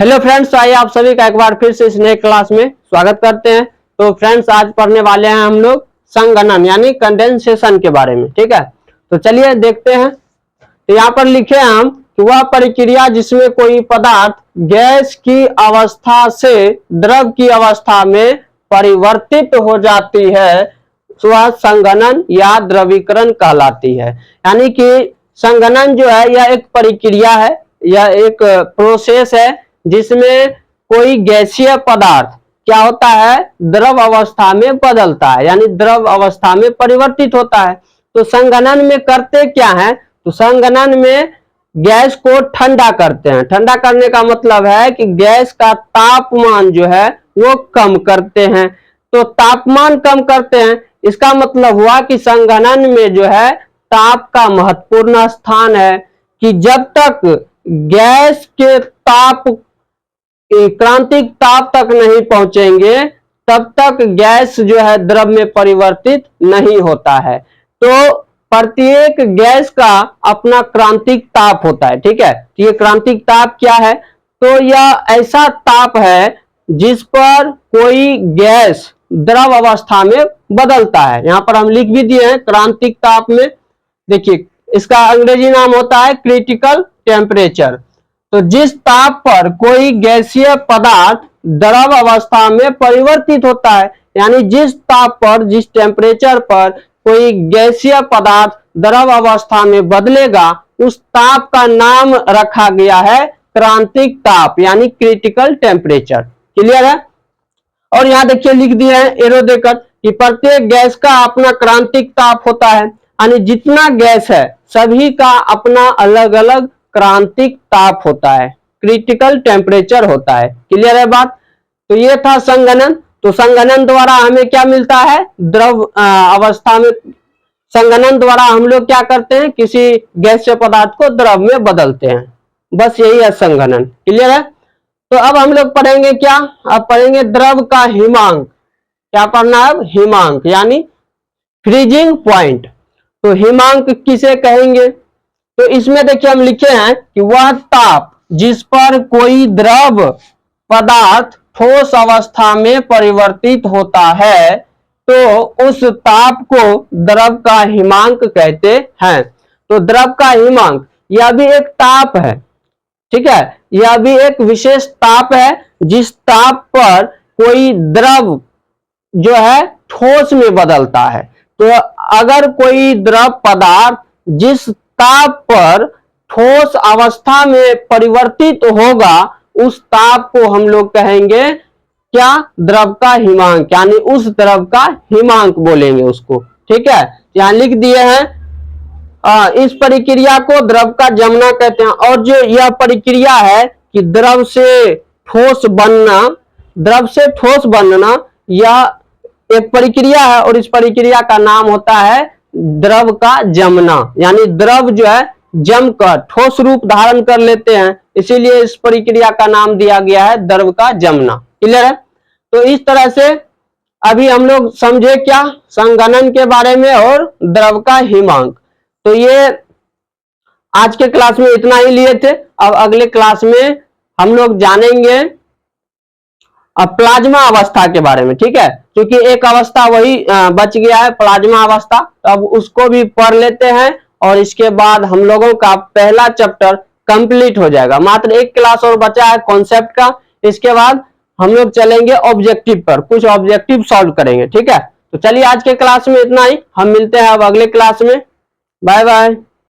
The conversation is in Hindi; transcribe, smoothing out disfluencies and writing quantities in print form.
हेलो फ्रेंड्स, आइए आप सभी का एक बार फिर से इस नए क्लास में स्वागत करते हैं। तो फ्रेंड्स, आज पढ़ने वाले हैं हम लोग संघनन यानी कंडेंसेशन के बारे में। ठीक है, तो चलिए देखते हैं। तो यहाँ पर लिखे हैं हम कि वह प्रक्रिया जिसमें कोई पदार्थ गैस की अवस्था से द्रव की अवस्था में परिवर्तित हो जाती है वह संघनन या द्रवीकरण कहलाती है। यानी कि संघनन जो है यह एक प्रक्रिया है, यह एक प्रोसेस है जिसमें कोई गैसीय पदार्थ क्या होता है, द्रव अवस्था में बदलता है, यानी द्रव अवस्था में परिवर्तित होता है। तो संघनन में करते क्या है, तो संघनन में गैस को ठंडा करते हैं। ठंडा करने का मतलब है कि गैस का तापमान जो है वो कम करते हैं। तो तापमान कम करते हैं, इसका मतलब हुआ कि संघनन में जो है ताप का महत्वपूर्ण स्थान है कि जब तक गैस के ताप क्रांतिक ताप तक नहीं पहुंचेंगे तब तक गैस जो है द्रव में परिवर्तित नहीं होता है। तो प्रत्येक गैस का अपना क्रांतिक ताप होता है। ठीक है, तो ये क्रांतिक ताप क्या है, तो यह ऐसा ताप है जिस पर कोई गैस द्रव अवस्था में बदलता है। यहां पर हम लिख भी दिए हैं क्रांतिक ताप में। देखिए, इसका अंग्रेजी नाम होता है क्रिटिकल टेम्परेचर। तो जिस ताप पर कोई गैसीय पदार्थ द्रव अवस्था में परिवर्तित होता है, यानी जिस ताप पर, जिस टेम्परेचर पर कोई गैसीय पदार्थ द्रव अवस्था में बदलेगा, उस ताप का नाम रखा गया है क्रांतिक ताप यानी क्रिटिकल टेम्परेचर। क्लियर है। और यहां देखिए लिख दिए हैं एरो देकर कि प्रत्येक गैस का अपना क्रांतिक ताप होता है, यानी जितना गैस है सभी का अपना अलग अलग क्रांतिक ताप होता है, क्रिटिकल टेम्परेचर होता है। क्लियर है बात। तो ये था संघनन। तो संघनन द्वारा हमें क्या मिलता है, द्रव अवस्था में संघनन द्वारा हम लोग क्या करते हैं, किसी गैसीय पदार्थ को द्रव में बदलते हैं। बस यही है संघनन। क्लियर है। तो अब हम लोग पढ़ेंगे क्या, अब पढ़ेंगे द्रव का हिमांक। क्या पढ़ना है, हिमांक यानी फ्रीजिंग पॉइंट। तो हिमांक किसे कहेंगे, तो इसमें देखिए हम लिखे हैं कि वह ताप जिस पर कोई द्रव पदार्थ ठोस अवस्था में परिवर्तित होता है, तो उस ताप को द्रव का हिमांक कहते हैं। तो द्रव का हिमांक यह भी एक ताप है। ठीक है, यह भी एक विशेष ताप है जिस ताप पर कोई द्रव जो है ठोस में बदलता है। तो अगर कोई द्रव पदार्थ जिस ताप पर ठोस अवस्था में परिवर्तित होगा, उस ताप को हम लोग कहेंगे क्या, द्रव का हिमांक, यानी उस द्रव का हिमांक बोलेंगे उसको। ठीक है, यहां लिख दिए हैं इस प्रक्रिया को द्रव का जमना कहते हैं। और जो यह प्रक्रिया है कि द्रव से ठोस बनना, द्रव से ठोस बनना, यह एक प्रक्रिया है और इस प्रक्रिया का नाम होता है द्रव का जमना। यानी द्रव जो है जमकर ठोस रूप धारण कर लेते हैं, इसीलिए इस प्रक्रिया का नाम दिया गया है द्रव का जमना। क्लियर है। तो इस तरह से अभी हम लोग समझे क्या, संघनन के बारे में और द्रव का हिमांक। तो ये आज के क्लास में इतना ही लिए थे। अब अगले क्लास में हम लोग जानेंगे अब प्लाज्मा अवस्था के बारे में। ठीक है, क्योंकि एक अवस्था वही बच गया है, प्लाज्मा अवस्था। तो अब उसको भी पढ़ लेते हैं और इसके बाद हम लोगों का पहला चैप्टर कंप्लीट हो जाएगा। मात्र एक क्लास और बचा है कॉन्सेप्ट का। इसके बाद हम लोग चलेंगे ऑब्जेक्टिव पर, कुछ ऑब्जेक्टिव सॉल्व करेंगे। ठीक है, तो चलिए आज के क्लास में इतना ही। हम मिलते हैं अब अगले क्लास में। Bye bye.